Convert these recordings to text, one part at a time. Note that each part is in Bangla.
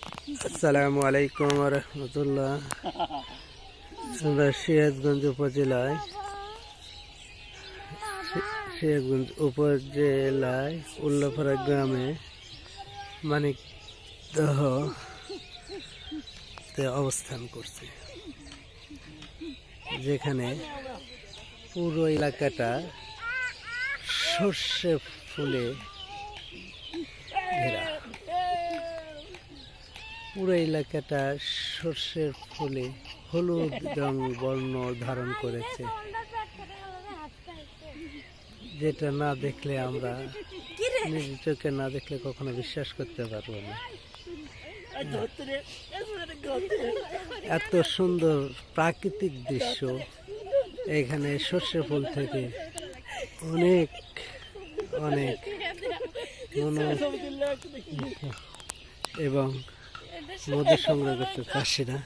আসসালামু আলাইকুম ওয়া রাহমাতুল্লাহ। আমরা সিরাজগঞ্জ উপজেলায় উল্লাপাড়া গ্রামে মানিকদহতে অবস্থান করছি, যেখানে পুরো এলাকাটা সর্ষে ফুলে ঘেরা। পুরো এলাকাটা সর্ষের ফুলে হলুদ রং বর্ণ ধারণ করেছে, যেটা না দেখলে আমরা নিজের চোখে না দেখলে কখনো বিশ্বাস করতে পারবো না। এত সুন্দর প্রাকৃতিক দৃশ্য, এখানে সর্ষে ফুল থেকে অনেক অনেক এবং মধু সংগ্রহ করতে চাষিরা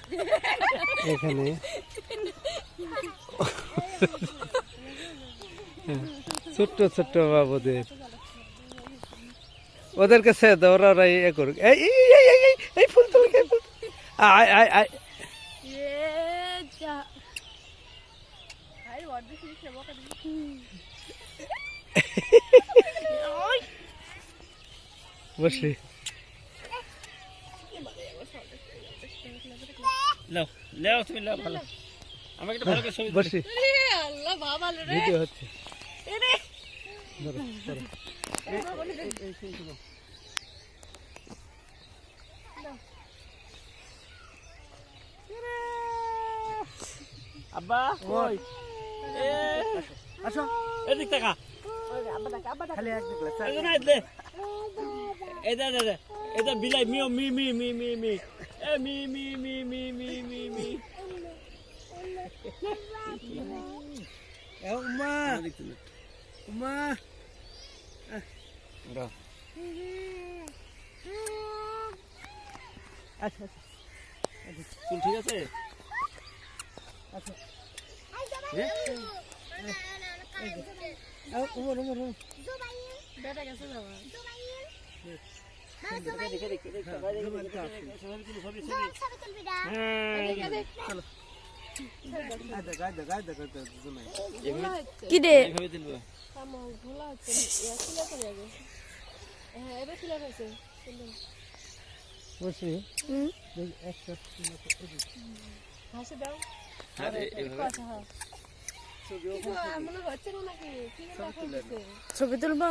এখানে ছোট্ট ছোট্ট বাবুদের ওদের কাছে ওরা ইয়ে করুক। এই ফুল তুলে আয় আয় আয় বসে তুমি ভালো আমাকে একটা ভালো করে ছবি বসে আল্লাহ বাবা রে ভিডিও হচ্ছে। আব্বা ওই আসো এদিক টাকা খালি একদিক এই না এদলে এটা বিলাই মিও মি মি মি মি মি এ মি মি মি মি মি মি মি উমা উমা আচ্ছা চুল ঠিক আছে উমর উমর বেটা গেছে বাবা কি রে ভোলা হচ্ছে হ্যাঁ এবার ছিল হয়েছে বসে হাসে দাও ছবি তুলবো।